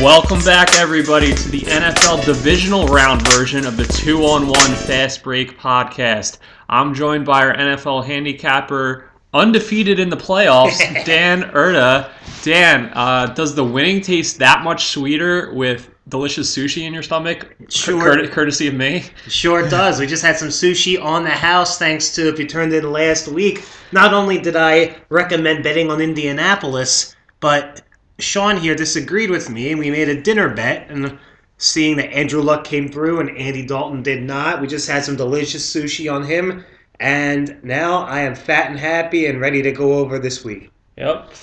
Welcome back, everybody, to the NFL Divisional Round version of the 2-on-1 Fast Break podcast. I'm joined by our NFL handicapper, undefeated in the playoffs, Dan Erta. Dan, does the winning taste that much sweeter with delicious sushi in your stomach? Sure. Courtesy of me? Sure does. We just had some sushi on the house thanks to, if you turned in last week, not only did I recommend betting on Indianapolis, but Sean here disagreed with me, and we made a dinner bet, and seeing that Andrew Luck came through and Andy Dalton did not, we just had some delicious sushi on him, and now I am fat and happy and ready to go over this week. Yep.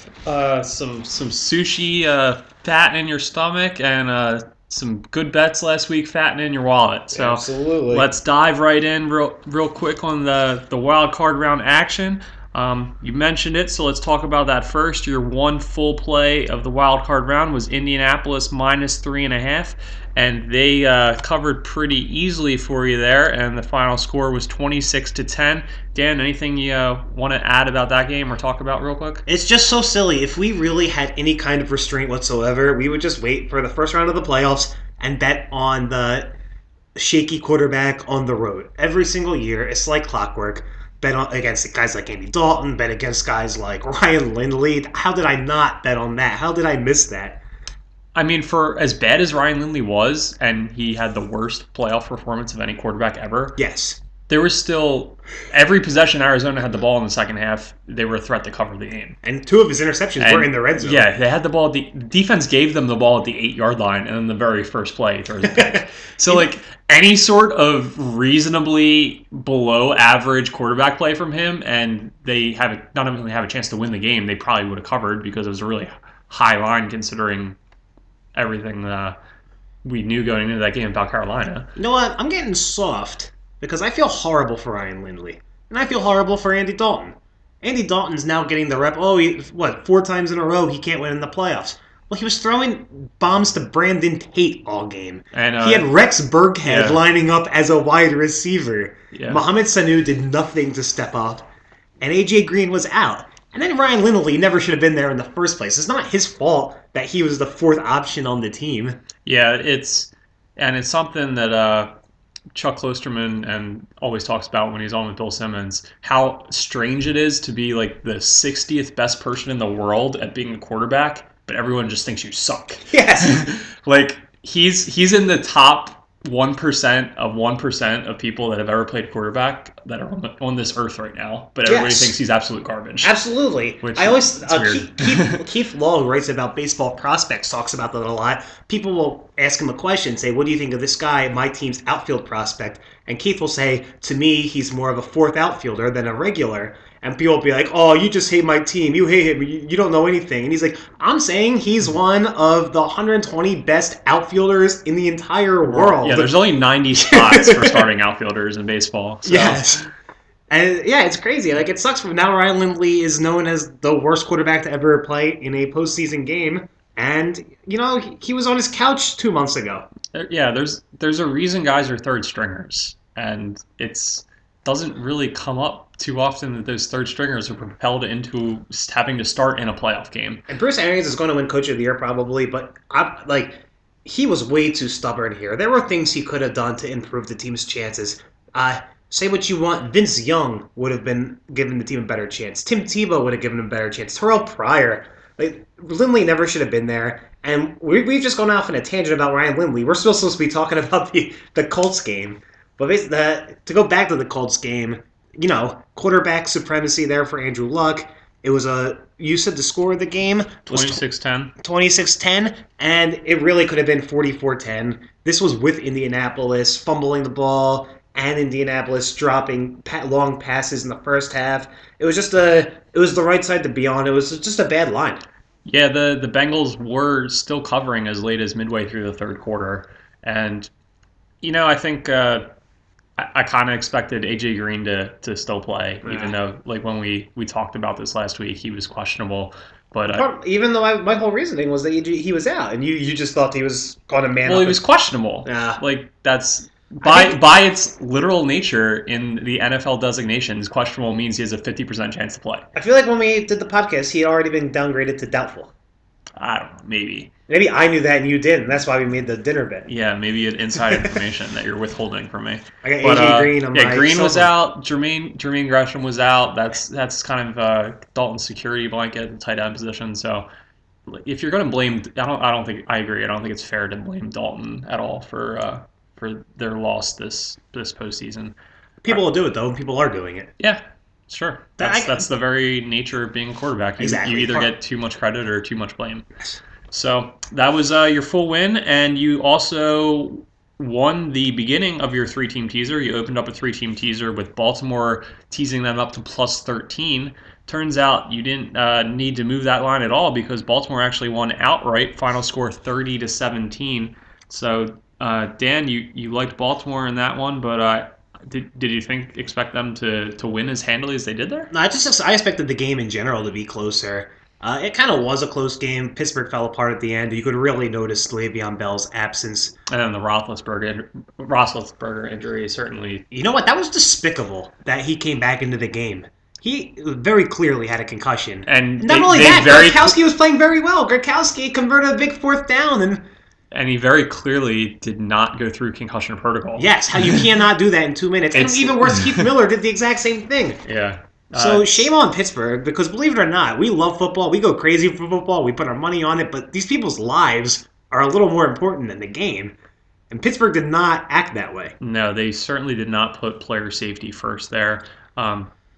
Some sushi fattening your stomach and some good bets last week fattening in your wallet. So Absolutely. Let's dive right in real quick on the wild card round action. You mentioned it, so let's talk about that first. Your one full play of the wild card round was Indianapolis -3.5, and they covered pretty easily for you there, and the final score was 26-10. Dan, anything you want to add about that game or talk about real quick? It's just so silly. If we really had any kind of restraint whatsoever, we would just wait for the first round of the playoffs and bet on the shaky quarterback on the road. Every single year, it's like clockwork. Bet against guys like Andy Dalton, bet against guys like Ryan Lindley. How did I not bet on that? How did I miss that? I mean, for as bad as Ryan Lindley was, and he had the worst playoff performance of any quarterback ever, Yes. there was still every possession Arizona had the ball in the second half, they were a threat to cover the game. And two of his interceptions were in the red zone. Yeah, they had the ball. The defense gave them the ball at the 8-yard line, and then the very first play, he throws a pick. So, any sort of reasonably below average quarterback play from him, and they not only have a chance to win the game, they probably would have covered because it was a really high line considering everything we knew going into that game about Carolina. You know what? I'm getting soft because I feel horrible for Ryan Lindley. And I feel horrible for Andy Dalton. Andy Dalton's now getting the rep. 4 times in a row he can't win in the playoffs. Well, he was throwing bombs to Brandon Tate all game. And he had Rex Burkhead lining up as a wide receiver. Yeah. Mohamed Sanu did nothing to step up. And A.J. Green was out. And then Ryan Lindley never should have been there in the first place. It's not his fault that he was the fourth option on the team. Yeah, it's something that Chuck Klosterman and always talks about when he's on with Bill Simmons, how strange it is to be like the 60th best person in the world at being a quarterback, but everyone just thinks you suck. Yes. Like he's in the top 1% of 1% of people that have ever played quarterback that are on this earth right now, but everybody thinks he's absolute garbage. Absolutely. Which I always weird. Keith Long writes about baseball prospects, talks about that a lot. People will ask him a question, say, "What do you think of this guy, my team's outfield prospect?" And Keith will say, "To me, he's more of a fourth outfielder than a regular." And people will be like, "Oh, you just hate my team. You hate him. You don't know anything." And he's like, "I'm saying he's one of the 120 best outfielders in the entire world." Yeah, there's only 90 spots for starting outfielders in baseball. So. Yes. And yeah, it's crazy. Like, it sucks. Now Ryan Lindley is known as the worst quarterback to ever play in a postseason game. And, he was on his couch 2 months ago. Yeah, there's a reason guys are third stringers. And it's doesn't really come up too often that those third stringers are propelled into having to start in a playoff game. And Bruce Arians is going to win Coach of the Year probably, but he was way too stubborn here. There were things he could have done to improve the team's chances. Say what you want, Vince Young would have been given the team a better chance. Tim Tebow would have given him a better chance. Terrell Pryor. Lindley never should have been there. And we've just gone off on a tangent about Ryan Lindley. We're still supposed to be talking about the Colts game. But to go back to the Colts game, quarterback supremacy there for Andrew Luck. It was you said the score of the game was 26-10. 26-10, and it really could have been 44-10. This was with Indianapolis fumbling the ball and Indianapolis dropping long passes in the first half. It was the right side to be on. It was just a bad line. Yeah, the Bengals were still covering as late as midway through the third quarter. And, I think I kind of expected A.J. Green to still play, even though, when we talked about this last week, he was questionable. But even though my whole reasoning was that he was out, and you just thought he was going to man up. Well, he was questionable. Yeah. That's... By its literal nature in the NFL designations, questionable means he has a 50% chance to play. I feel like when we did the podcast, he had already been downgraded to doubtful. I don't know, maybe. Maybe I knew that and you didn't. That's why we made the dinner bet. Yeah, maybe an inside information that you're withholding from me. I got But AJ Green on yeah, my Green cell was phone. out. Jermaine Gresham was out. That's kind of Dalton's security blanket at the tight end position. So if you're going to blame, I don't think I agree. I don't think it's fair to blame Dalton at all for their loss this postseason. People will do it though. People are doing it. Yeah, sure. That's I, the very nature of being a quarterback. You exactly. either get too much credit or too much blame. So that was your full win, and you also won the beginning of your three-team teaser. You opened up a three-team teaser with Baltimore teasing them up to plus 13. Turns out you didn't need to move that line at all because Baltimore actually won outright. Final score 30-17. So Dan, you liked Baltimore in that one, but did you expect them to win as handily as they did there? No, I expected the game in general to be closer. It kind of was a close game. Pittsburgh fell apart at the end. You could really notice Le'Veon Bell's absence. And then the Roethlisberger injury certainly. You know what? That was despicable that he came back into the game. He very clearly had a concussion. And not only that, Gronkowski was playing very well. Gronkowski converted a big fourth down, and he very clearly did not go through concussion protocol. Yes, how you cannot do that in 2 minutes. And even worse, Keith Miller did the exact same thing. Yeah. So shame on Pittsburgh, because believe it or not, we love football. We go crazy for football. We put our money on it, but these people's lives are a little more important than the game. And Pittsburgh did not act that way. No, they certainly did not put player safety first there.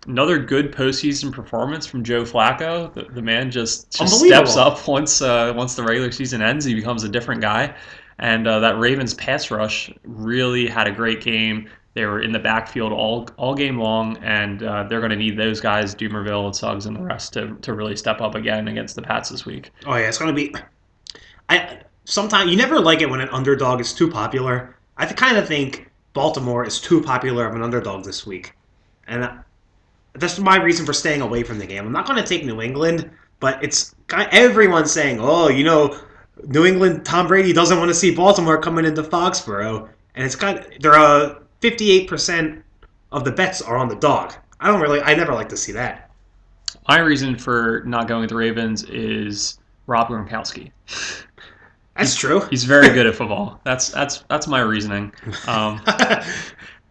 Another good postseason performance from Joe Flacco. The man just steps up once the regular season ends. He becomes a different guy. And that Ravens pass rush really had a great game. They were in the backfield all game long, and they're going to need those guys, Dumerville, Suggs, and the rest, to really step up again against the Pats this week. Oh yeah, it's going to be. Sometimes you never like it when an underdog is too popular. I kind of think Baltimore is too popular of an underdog this week, and that's my reason for staying away from the game. I'm not going to take New England, but it's everyone's saying, oh, New England, Tom Brady doesn't want to see Baltimore coming into Foxborough, and it's they're 58% of the bets are on the dog. I never like to see that. My reason for not going with the Ravens is Rob Gronkowski. That's true. He's very good at football. That's my reasoning.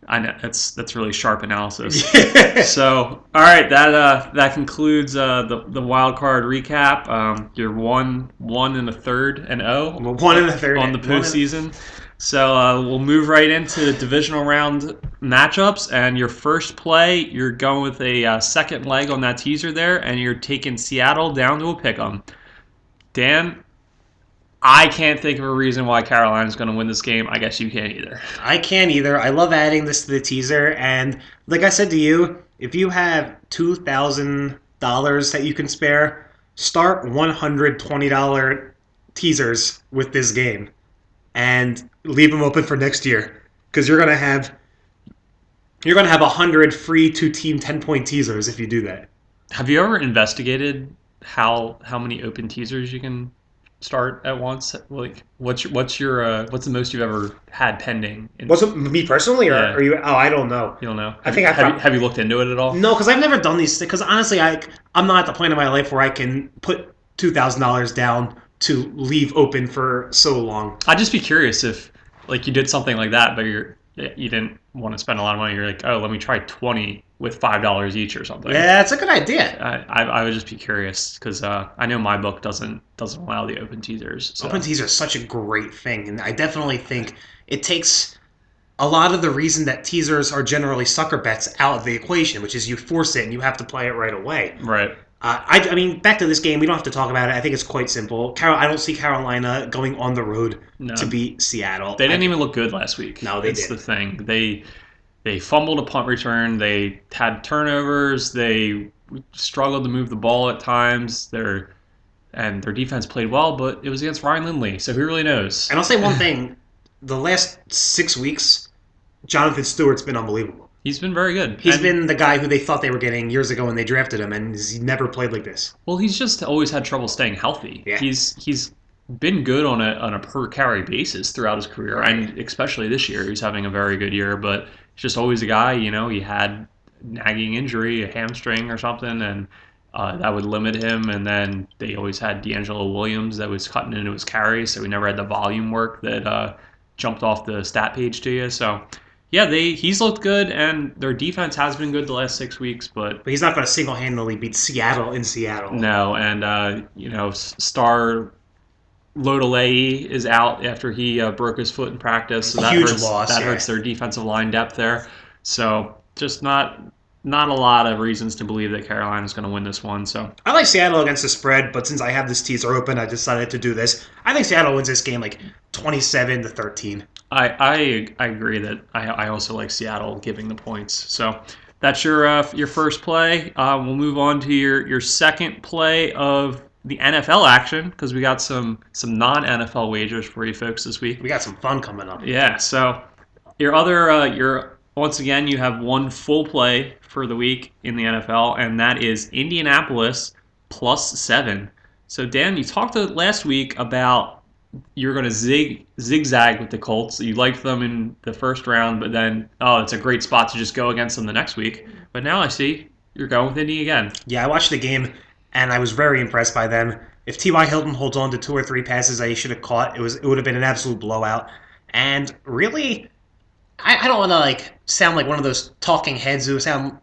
I know that's really sharp analysis. So, all right, that concludes the wild card recap. You're 1 1/3 and 0. 1 1/3 on the postseason. So we'll move right into the divisional round matchups. And your first play, you're going with a second leg on that teaser there, and you're taking Seattle down to a pick'em. Dan, I can't think of a reason why Carolina's going to win this game. I guess you can't either. I can't either. I love adding this to the teaser. And like I said to you, if you have $2,000 that you can spare, start $120 teasers with this game. And leave them open for next year, because you're gonna have 100 free 2-team 10-point teasers if you do that. Have you ever investigated how many open teasers you can start at once? Like, what's the most you've ever had pending? Me personally, or are you? Oh, I don't know. You don't know. Have you looked into it at all? No, because I've never done these things. Because honestly, I'm not at the point in my life where I can put $2,000 down to leave open for so long. I'd just be curious if, like, you did something like that, but you didn't want to spend a lot of money. You're like, oh, let me try 20 with $5 each or something. Yeah, that's a good idea. I would just be curious, because I know my book doesn't allow the open teasers. So. Open teasers are such a great thing, and I definitely think it takes a lot of the reason that teasers are generally sucker bets out of the equation, which is you force it and you have to play it right away. Right. I mean, back to this game, we don't have to talk about it. I think it's quite simple. I don't see Carolina going on the road to beat Seattle. They didn't even look good last week. No, they didn't. That's the thing. They fumbled a punt return. They had turnovers. They struggled to move the ball at times. Their defense played well, but it was against Ryan Lindley, so who really knows? And I'll say one thing. The last 6 weeks, Jonathan Stewart's been unbelievable. He's been very good. He's been the guy who they thought they were getting years ago when they drafted him, and he's never played like this. Well, he's just always had trouble staying healthy. Yeah. He's been good on a per carry basis throughout his career, right. And especially this year, he's having a very good year. But he's just always a guy. He had nagging injury, a hamstring or something, that would limit him. And then they always had D'Angelo Williams that was cutting into his carries, so we never had the volume work that jumped off the stat page to you. So yeah, he's looked good, and their defense has been good the last 6 weeks, but But he's not going to single-handedly beat Seattle in Seattle. no. And star Lodolei is out after he broke his foot in practice, so that Huge hurts. loss. That hurts their defensive line depth there. So just not a lot of reasons to believe that Carolina's going to win this one. So I like Seattle against the spread, but since I have this teaser open, I decided to do this. I think Seattle wins this game like 27-13. I agree that I also like Seattle giving the points. So that's your first play. We'll move on to your second play of the NFL action, because we got some non-NFL wagers for you folks this week. We got some fun coming up. Yeah. So your once again, you have one full play for the week in the NFL, and that is Indianapolis +7. So Dan, you talked last week about you're going to zigzag with the Colts. You liked them in the first round, but then, it's a great spot to just go against them the next week. But now I see you're going with Indy again. Yeah, I watched the game, and I was very impressed by them. If T.Y. Hilton holds on to 2 or 3 passes that he should have caught, it would have been an absolute blowout. And really, I don't want to sound like one of those talking heads who sound,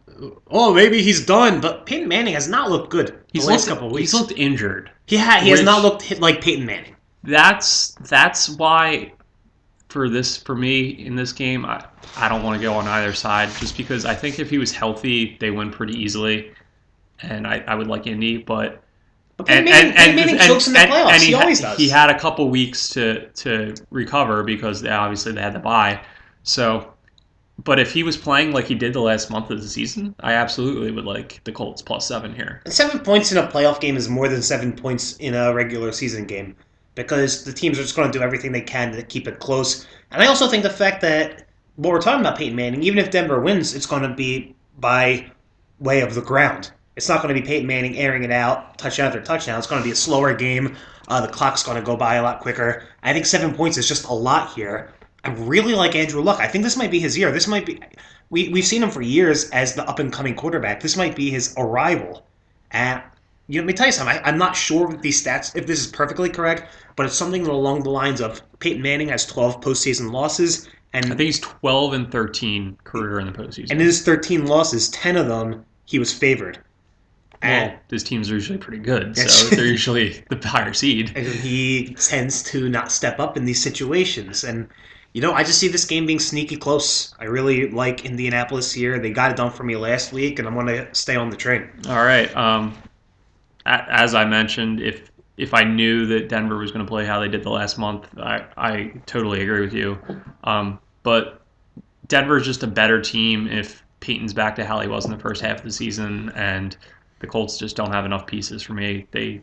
maybe he's done. But Peyton Manning has not looked good the last couple of weeks. He's looked injured. He has not looked like Peyton Manning. That's why for me in this game, I don't want to go on either side, just because I think if he was healthy, they win pretty easily, and I would like Indy, but Peyton Manning chokes in the playoffs. And he always does. He had a couple weeks to recover because obviously they had the bye. So, but if he was playing like he did the last month of the season, I absolutely would like the Colts +7 here. And 7 points in a playoff game is more than 7 points in a regular season game, because the teams are just going to do everything they can to keep it close. And I also think the fact that what we're talking about Peyton Manning, even if Denver wins, it's going to be by way of the ground. It's not going to be Peyton Manning airing it out, touchdown after touchdown. It's going to be a slower game. The clock's going to go by a lot quicker. I think 7 points is just a lot here. I really like Andrew Luck. I think this might be his year. This might be... We've seen him for years as the up-and-coming quarterback. This might be his arrival. And let me tell you something. I'm not sure if these stats, if this is perfectly correct, but it's something along the lines of Peyton Manning has 12 postseason losses. And I think he's 12-13 career in the postseason. And in his 13 losses, 10 of them, he was favored. Well, his teams are usually pretty good, so they're usually the higher seed. And he tends to not step up in these situations. And, I just see this game being sneaky close. I really like Indianapolis here. They got it done for me last week, and I'm going to stay on the train. All right. As I mentioned, if I knew that Denver was going to play how they did the last month, I totally agree with you. But Denver is just a better team if Peyton's back to how he was in the first half of the season, and the Colts just don't have enough pieces for me. They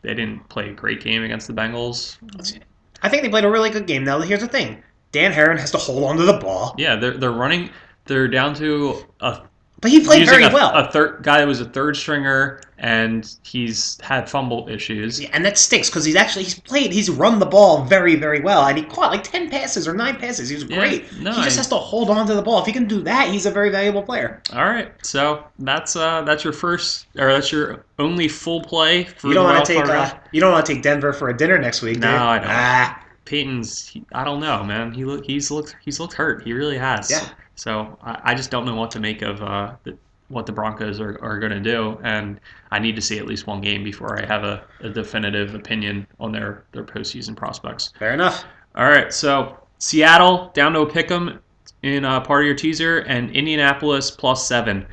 didn't play a great game against the Bengals. I think they played a really good game. Now, here's the thing. Dan Herron has to hold on to the ball. Yeah, they're running. They're down to but he played very well. A third guy that was a third stringer, and he's had fumble issues. Yeah, and that stinks because he's run the ball very, very well, and he caught like 10 passes or 9 passes. He was great. He just has to hold on to the ball. If he can do that, he's a very valuable player. All right, so that's your first, or that's your only full play for you don't want to take Denver for a dinner next week, do you? No, I don't. Peyton's, I don't know, man. He's looked hurt. He really has. Yeah. So I just don't know what to make of what the Broncos are going to do, and I need to see at least one game before I have a definitive opinion on their postseason prospects. Fair enough. All right, so Seattle down to a pick'em in part of your teaser, and Indianapolis +7.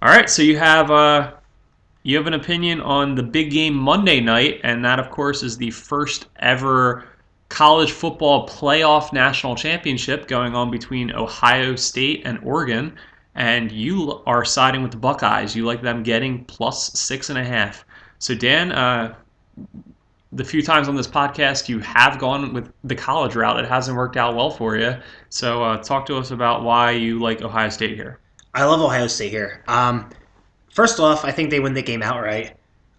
All right, so you have an opinion on the big game Monday night, and that of course is the first ever college football playoff national championship going on between Ohio State and Oregon, and you are siding with the Buckeyes. You like them getting +6.5. So Dan, the few times on this podcast you have gone with the college route, it hasn't worked out well for you. So talk to us about why you like Ohio State here. I love Ohio State here. First off, I think they win the game outright.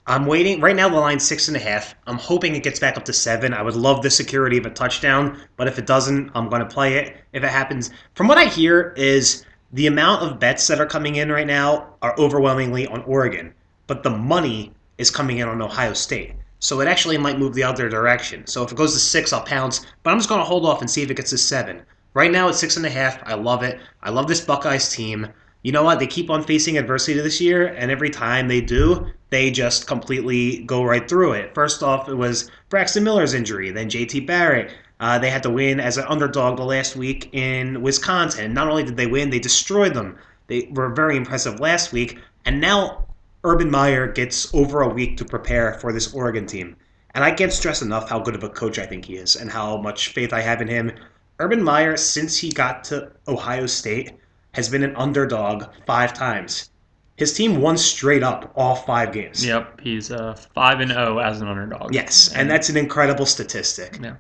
I'm waiting. Right now, the line's 6.5. I'm hoping it gets back up to 7. I would love the security of a touchdown, but if it doesn't, I'm going to play it. If it happens, from what I hear is the amount of bets that are coming in right now are overwhelmingly on Oregon. but the money is coming in on Ohio State. So it actually might move the other direction. So if it goes to 6, I'll pounce, but I'm just going to hold off and see if it gets to 7. Right now it's 6.5. I love it. I love this Buckeyes team. You know what? They keep on facing adversity this year, and every time they do, they just completely go right through it. First off, it was Braxton Miller's injury, then JT Barrett. They had to win as an underdog the last week in Wisconsin. Not only did they win, they destroyed them. They were very impressive last week, and now Urban Meyer gets over a week to prepare for this Oregon team. And I can't stress enough how good of a coach I think he is and how much faith I have in him. Urban Meyer, since he got to Ohio State, has been an underdog 5 times. His team won straight up all 5 games. Yep, he's 5-0 as an underdog. Yes, and that's an incredible statistic. Yeah.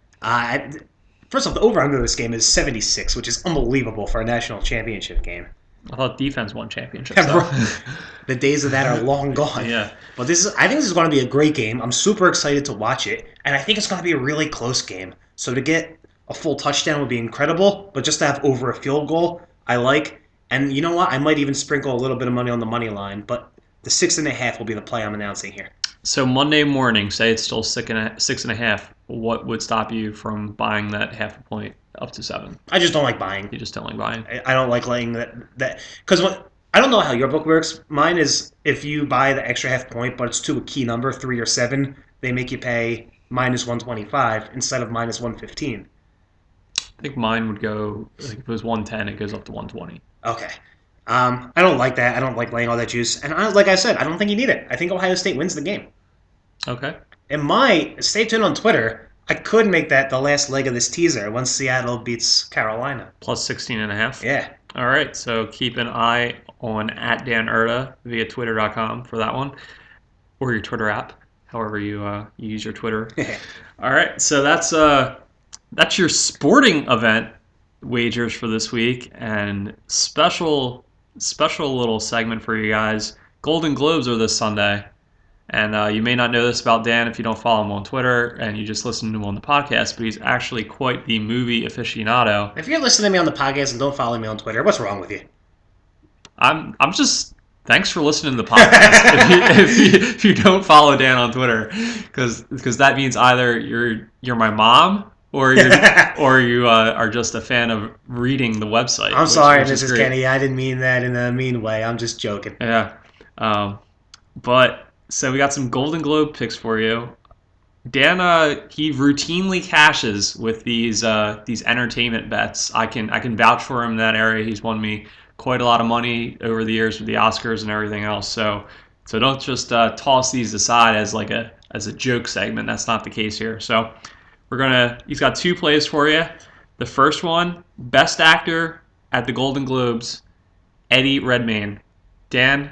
First off, the over-under this game is 76, which is unbelievable for a national championship game. I thought defense won championships. Though. The days of that are long gone. Yeah. But I think this is going to be a great game. I'm super excited to watch it, and I think it's going to be a really close game. So to get a full touchdown would be incredible, but just to have over a field goal, I like. And you know what? I might even sprinkle a little bit of money on the money line, but the 6.5 will be the play I'm announcing here. So Monday morning, say it's still 6.5. What would stop you from buying that half a point up to 7? I just don't like buying. You just don't like buying. I don't like letting that because I don't know how your book works. Mine is if you buy the extra half point, but it's to a key number, 3 or 7, they make you pay minus 125 instead of minus 115. I think mine would go, like if it was 110, it goes up to 120. Okay. I don't like that. I don't like laying all that juice. And like I said, I don't think you need it. I think Ohio State wins the game. Okay. And stay tuned on Twitter. I could make that the last leg of this teaser once Seattle beats Carolina. Plus 16.5. Yeah. All right. So keep an eye on @DanErta via Twitter.com for that one, or your Twitter app, however you use your Twitter. All right. So that's your sporting event wagers for this week, and special little segment for you guys. Golden Globes are this Sunday. And you may not know this about Dan if you don't follow him on Twitter and you just listen to him on the podcast, but he's actually quite the movie aficionado. If you're listening to me on the podcast and don't follow me on Twitter, what's wrong with you? I'm just thanks for listening to the podcast. if you don't follow Dan on Twitter, because that means either you're my mom or you are just a fan of reading the website. I'm sorry, Mrs. Kenny. I didn't mean that in a mean way. I'm just joking. Yeah, but. So we got some Golden Globe picks for you. Dan, he routinely cashes with these entertainment bets. I can vouch for him in that area. He's won me quite a lot of money over the years with the Oscars and everything else. So don't just toss these aside as a joke segment. That's not the case here. So he's got 2 plays for you. The first one, Best Actor at the Golden Globes, Eddie Redmayne. Dan,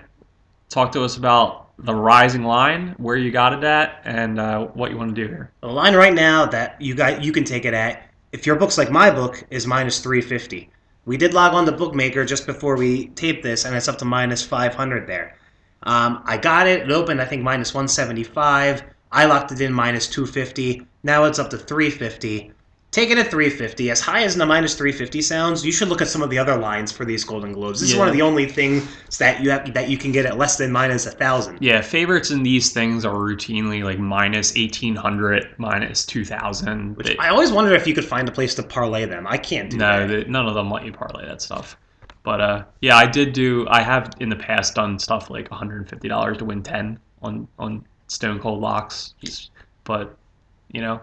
talk to us about the rising line, where you got it at, and what you want to do here. The line right now that you can take it at, if your book's like my book, is minus 350. We did log on to Bookmaker just before we taped this, and it's up to minus 500 there. I got it. It opened, I think, minus 175. I locked it in minus 250. Now it's up to 350. Take it at 350. As high as the minus 350 sounds, you should look at some of the other lines for these Golden Globes. This is one of the only things that you can get at less than minus 1,000. Yeah, favorites in these things are routinely like minus 1,800, minus 2,000. Which I always wondered if you could find a place to parlay them. I can't do that. No, none of them let you parlay that stuff. But yeah, I have in the past done stuff like $150 to win 10 on Stone Cold locks. But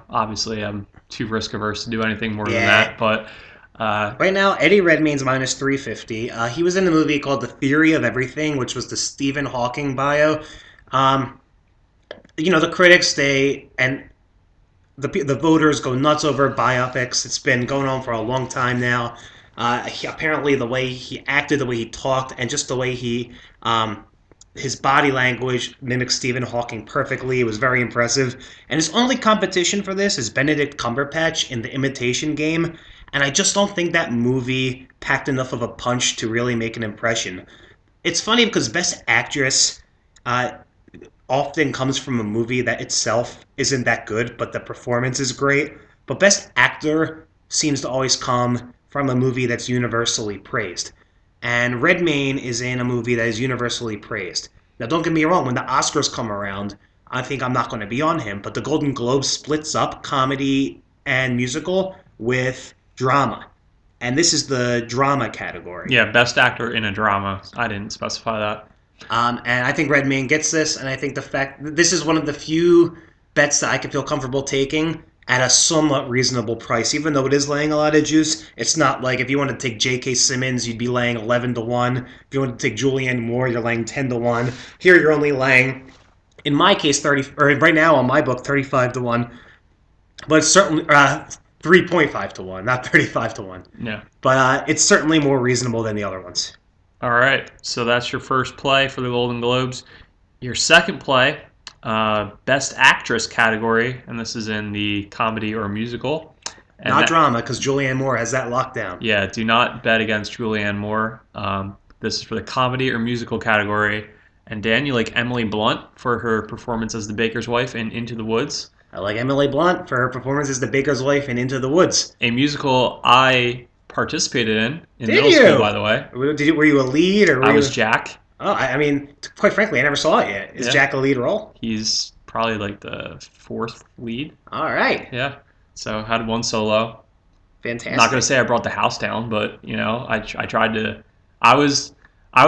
obviously I'm too risk averse to do anything more than that. But right now, Eddie Redmayne's minus 350. He was in a movie called The Theory of Everything, which was the Stephen Hawking bio. The critics and the voters go nuts over biopics. It's been going on for a long time now. Apparently, the way he acted, the way he talked, and just the way his body language mimics Stephen Hawking perfectly. It was very impressive. And his only competition for this is Benedict Cumberbatch in The Imitation Game. And I just don't think that movie packed enough of a punch to really make an impression. It's funny because Best Actress often comes from a movie that itself isn't that good, but the performance is great. But Best Actor seems to always come from a movie that's universally praised. And Redmayne is in a movie that is universally praised. Now, don't get me wrong, when the Oscars come around, I think I'm not going to be on him, but the Golden Globe splits up comedy and musical with drama. And this is the drama category. Yeah, best actor in a drama. I didn't specify that. And I think Redmayne gets this, and I think the fact that this is one of the few bets that I could feel comfortable taking at a somewhat reasonable price. Even though it is laying a lot of juice, it's not like if you want to take J.K. Simmons, you'd be laying 11 to 1. If you want to take Julianne Moore, you're laying 10 to 1. Here you're only laying, in my case, 30, or right now on my book, 35 to 1. But it's certainly 3.5 to 1, not 35 to 1. Yeah. But it's certainly more reasonable than the other ones. All right, so that's your first play for the Golden Globes. Your second play, Best Actress category, and this is in the comedy or musical. And not drama, because Julianne Moore has that locked down. Yeah, do not bet against Julianne Moore. This is for the comedy or musical category. And Dan, you like Emily Blunt for her performance as the baker's wife in Into the Woods. I like Emily Blunt for her performance as the baker's wife in Into the Woods. A musical I participated in Did middle you? school, by the way. Were you a lead? Or I was Jack. Oh, I mean, quite frankly, I never saw it yet. Is Jack a lead role? He's probably like the fourth lead. All right. Yeah. So had one solo. Fantastic. Not gonna say I brought the house down, but I tried to. I was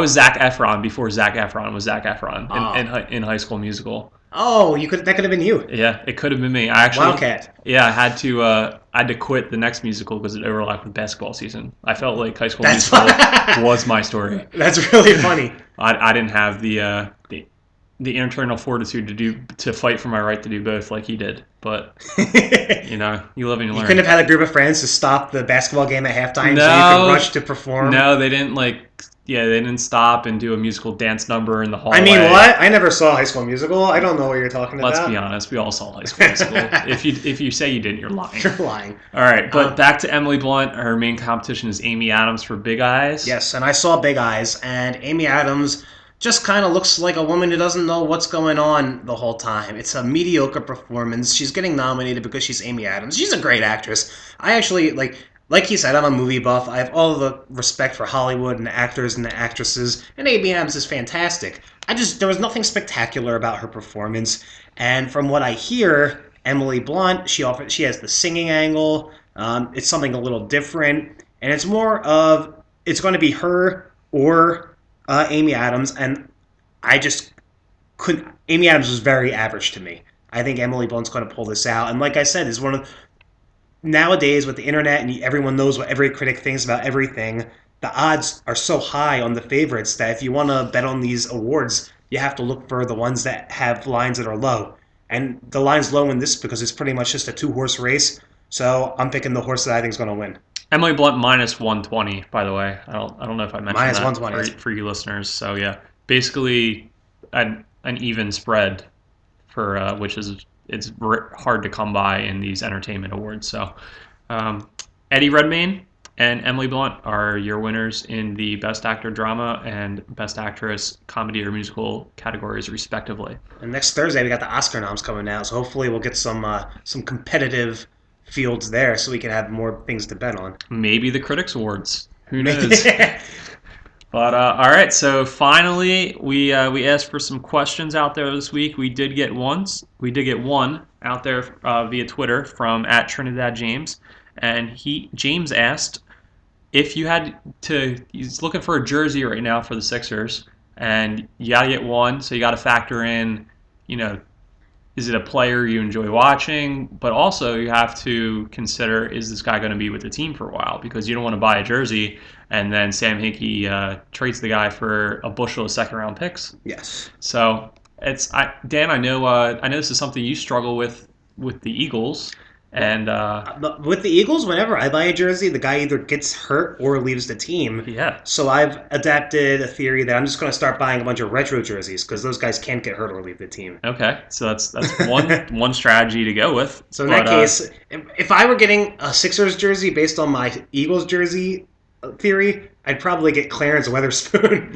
Zac Efron before Zac Efron was Zac Efron in High School Musical. Oh, that could have been you. Yeah, it could have been me. I actually Wildcat. Yeah, I had to quit the next musical because it overlapped with basketball season. I felt like High School Musical was my story. That's really funny. I didn't have the internal fortitude to fight for my right to do both like he did. But you live and you learn. You couldn't have had a group of friends to stop the basketball game at halftime No, so you could rush to perform. No, they didn't they didn't stop and do a musical dance number in the hallway. I mean, what? I never saw High School Musical. I don't know what you're talking about. Let's be honest. We all saw High School Musical. If you say you didn't, you're lying. You're lying. All right, but back to Emily Blunt. Her main competition is Amy Adams for Big Eyes. Yes, and I saw Big Eyes, and Amy Adams just kind of looks like a woman who doesn't know what's going on the whole time. It's a mediocre performance. She's getting nominated because she's Amy Adams. She's a great actress. I actually, like he said, I'm a movie buff. I have all the respect for Hollywood and the actors and the actresses, and Amy Adams is fantastic. There was nothing spectacular about her performance, and from what I hear, Emily Blunt, she has the singing angle. It's something a little different, and it's more of, it's going to be her or Amy Adams, and I just couldn't. Amy Adams was very average to me. I think Emily Blunt's going to pull this out, and like I said, is one of nowadays with the internet and everyone knows what every critic thinks about everything. The odds are so high on the favorites that if you want to bet on these awards, you have to look for the ones that have lines that are low. And the line's low in this because it's pretty much just a 2-horse race. So I'm picking the horse that I think is going to win. Emily Blunt minus 120, by the way. I don't know if I mentioned minus that 120 for you listeners. So yeah, basically an even spread for which is hard to come by in these entertainment awards. So Eddie Redmayne and Emily Blunt are your winners in the Best Actor Drama and Best Actress Comedy or Musical categories, respectively. And next Thursday we got the Oscar noms coming out, so hopefully we'll get some competitive fields there, so we can have more things to bet on. Maybe the Critics Awards. Who knows? But all right, so finally we asked for some questions out there this week. We did get one out there via Twitter from @TrinidadJames, and James asked if you had to. He's looking for a jersey right now for the Sixers, and you gotta get one, so you got to factor in, is it a player you enjoy watching? But also you have to consider, is this guy going to be with the team for a while? Because you don't want to buy a jersey and then Sam Hinkie trades the guy for a bushel of second-round picks. Yes. So Dan, I know this is something you struggle with the Eagles. And with the Eagles, whenever I buy a jersey, the guy either gets hurt or leaves the team. Yeah. So I've adapted a theory that I'm just going to start buying a bunch of retro jerseys because those guys can't get hurt or leave the team. Okay, so that's one strategy to go with. So in that case, if I were getting a Sixers jersey based on my Eagles jersey theory, I'd probably get Clarence Weatherspoon.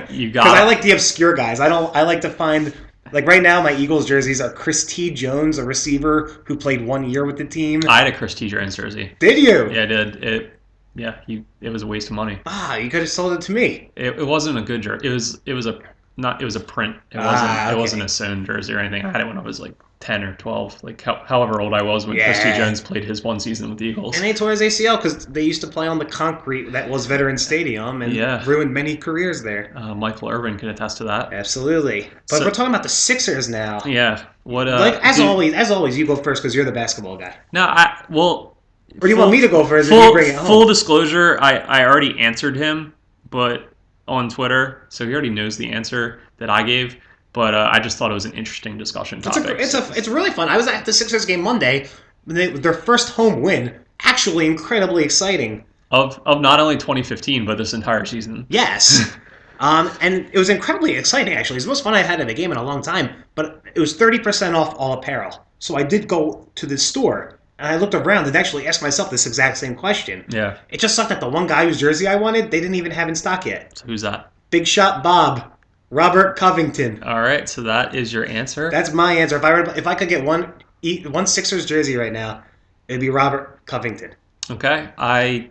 You got. Because I like the obscure guys. I like to find. Like right now, my Eagles jerseys are Chris T. Jones, a receiver who played 1 year with the team. I had a Chris T. Jones jersey. Did you? Yeah, I did. It was a waste of money. You could have sold it to me. It wasn't a good jersey. It was a Not, it was a print. It wasn't Okay. a sewn jersey or anything. I had it when I was like 10 or 12, like however old I was when Christy Yeah. Jones played his one season with the And Eagles. they tore his ACL because they used to play on the concrete that was Veterans Stadium and Yeah, ruined many careers there. Michael Irvin can attest to that. Absolutely. But we're So talking about the Sixers now. yeah, what Like dude? as always, you go first because you're the basketball guy. No, I well, Or do you want full me to go first and you full bring it home? full disclosure, I already answered him, but on Twitter, so he already knows the answer that I gave. But I just thought it was an interesting discussion topic. It's really fun. I was at the Sixers game Monday. Their first home win. Actually, incredibly exciting. Of not only 2015 but this entire season. Yes. And it was incredibly exciting, actually. It's the most fun I've had at a game in a long time. But it was 30% off all apparel. So I did go to the store, and I looked around and actually asked myself this exact same question. Yeah. It just sucked that the one guy whose jersey I wanted, they didn't even have in stock yet. So who's that? Big Shot Bob. Robert Covington. All right. So that is your answer. That's my answer. If I could get one Sixers jersey right now, it'd be Robert Covington. Okay. I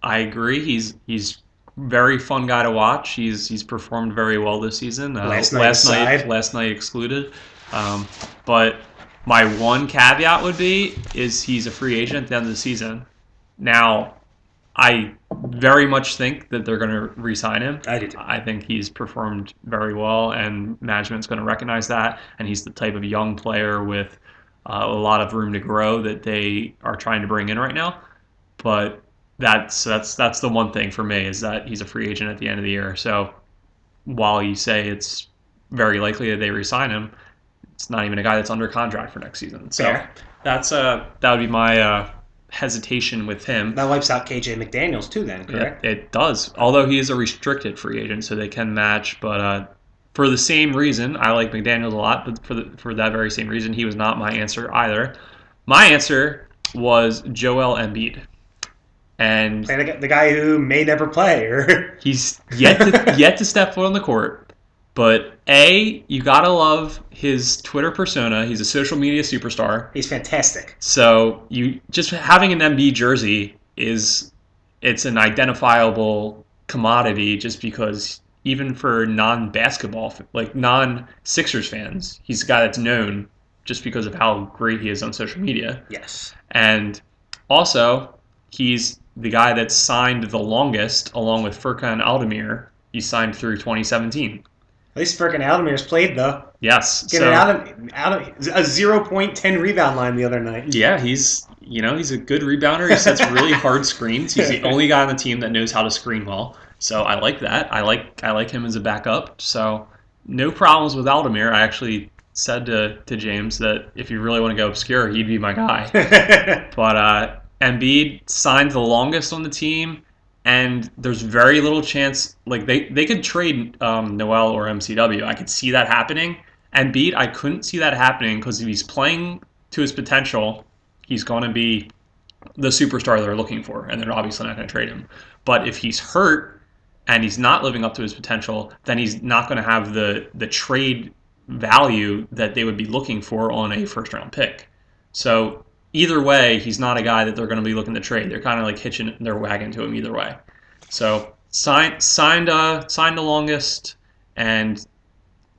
agree. He's very fun guy to watch. He's performed very well this season. Last night excluded. But my one caveat would be is he's a free agent at the end of the season. Now, I very much think that they're going to re-sign him. I do too. I think he's performed very well, and management's going to recognize that. And he's the type of young player with a lot of room to grow that they are trying to bring in right now. But that's the one thing for me is that he's a free agent at the end of the year. So while you say it's very likely that they re-sign him, it's not even a guy that's under contract for next season. So Fair. that would be my hesitation with him. That wipes out KJ McDaniels too, then, correct? Yeah, it does. Although he is a restricted free agent, so they can match. But for the same reason, I like McDaniels a lot. But for that very same reason, he was not my answer either. My answer was Joel Embiid. And The guy who may never play, or he's yet to step foot on the court. But you gotta love his Twitter persona. He's a social media superstar. he's fantastic. So you just having an MB jersey it's an identifiable commodity just because even for non-basketball, like non-Sixers fans, he's a guy that's known just because of how great he is on social media. Yes. And also, he's the guy that's signed the longest, along with Furkan Aldemir. He signed through 2017. At least Furkan Aldemir's played though. Yes. Getting out of a 0.10 rebound line the other night. Yeah, he's a good rebounder. He sets really hard screens. He's the only guy on the team that knows how to screen well. So I like that. I like him as a backup. So no problems with Aldemir. I actually said to James that if you really want to go obscure, he'd be my guy. But Embiid signed the longest on the team, and there's very little chance. Like they could trade Noel or MCW. I could see that happening. Embiid, I couldn't see that happening because if he's playing to his potential, he's going to be the superstar they're looking for, and they're obviously not going to trade him. But if he's hurt and he's not living up to his potential, then he's not going to have the trade value that they would be looking for on a first-round pick. So either way, he's not a guy that they're going to be looking to trade. They're kind of like hitching their wagon to him either way. So signed the longest and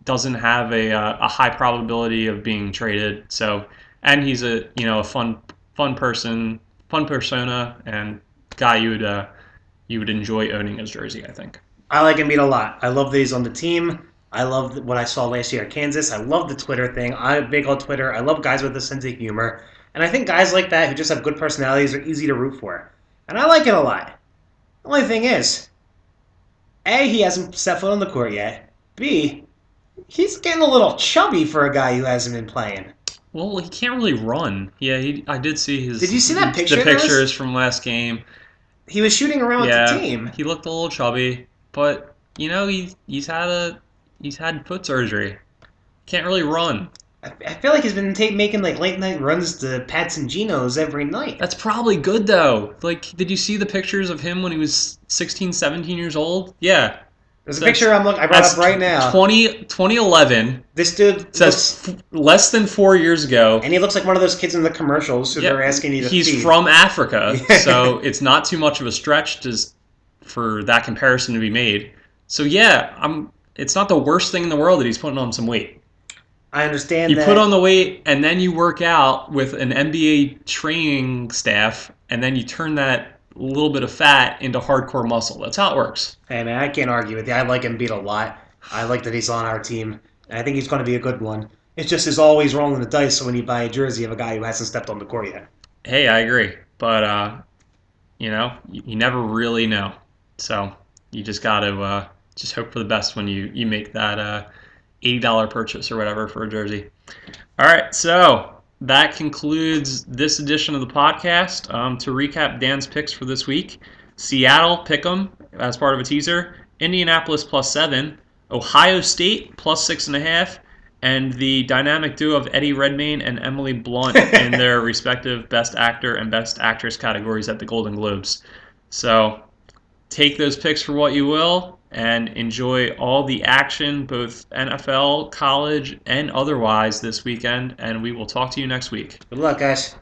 doesn't have a high probability of being traded. So and he's a fun person, fun persona, and guy you would enjoy owning his jersey, I think. I like Embiid a lot. I love that he's on the team. I love what I saw last year at Kansas. I love the Twitter thing. I'm big on Twitter. I love guys with a sense of humor. And I think guys like that who just have good personalities are easy to root for. And I like it a lot. The only thing is, A, he hasn't set foot on the court yet. B, he's getting a little chubby for a guy who hasn't been playing. Well, he can't really run. Yeah, I did see his. Did you see that picture? The pictures from last game. He was shooting around with the team. He looked a little chubby, but he's had foot surgery. Can't really run. I feel like he's been making like late night runs to Pats and Geno's every night. That's probably good though. Like, did you see the pictures of him when he was 16, 17 years old? Yeah. There's a picture I brought up right now. 2011. This dude says less than 4 years ago. And he looks like one of those kids in the commercials who they're asking you to feed. He's from Africa, so it's not too much of a stretch for that comparison to be made. So yeah, it's not the worst thing in the world that he's putting on some weight. I understand You put on that. the weight and then you work out with an NBA training staff, and then you turn that little bit of fat into hardcore muscle. That's how it works. Hey man, I can't argue with you. I like Embiid a lot. I like that he's on our team. And I think he's going to be a good one. It's just is always rolling the dice when you buy a jersey of a guy who hasn't stepped on the court yet. Hey, I agree, but you never really know. So you just got to just hope for the best when you make that $80 purchase or whatever for a jersey. All right, so that concludes this edition of the podcast. To recap Dan's picks for this week: Seattle pick 'em as part of a teaser, Indianapolis +7, Ohio State +6.5, and the dynamic duo of Eddie Redmayne and Emily Blunt in their respective Best Actor and Best Actress categories at the Golden Globes. So take those picks for what you will and enjoy all the action, both NFL, college, and otherwise this weekend. And we will talk to you next week. Good luck, guys.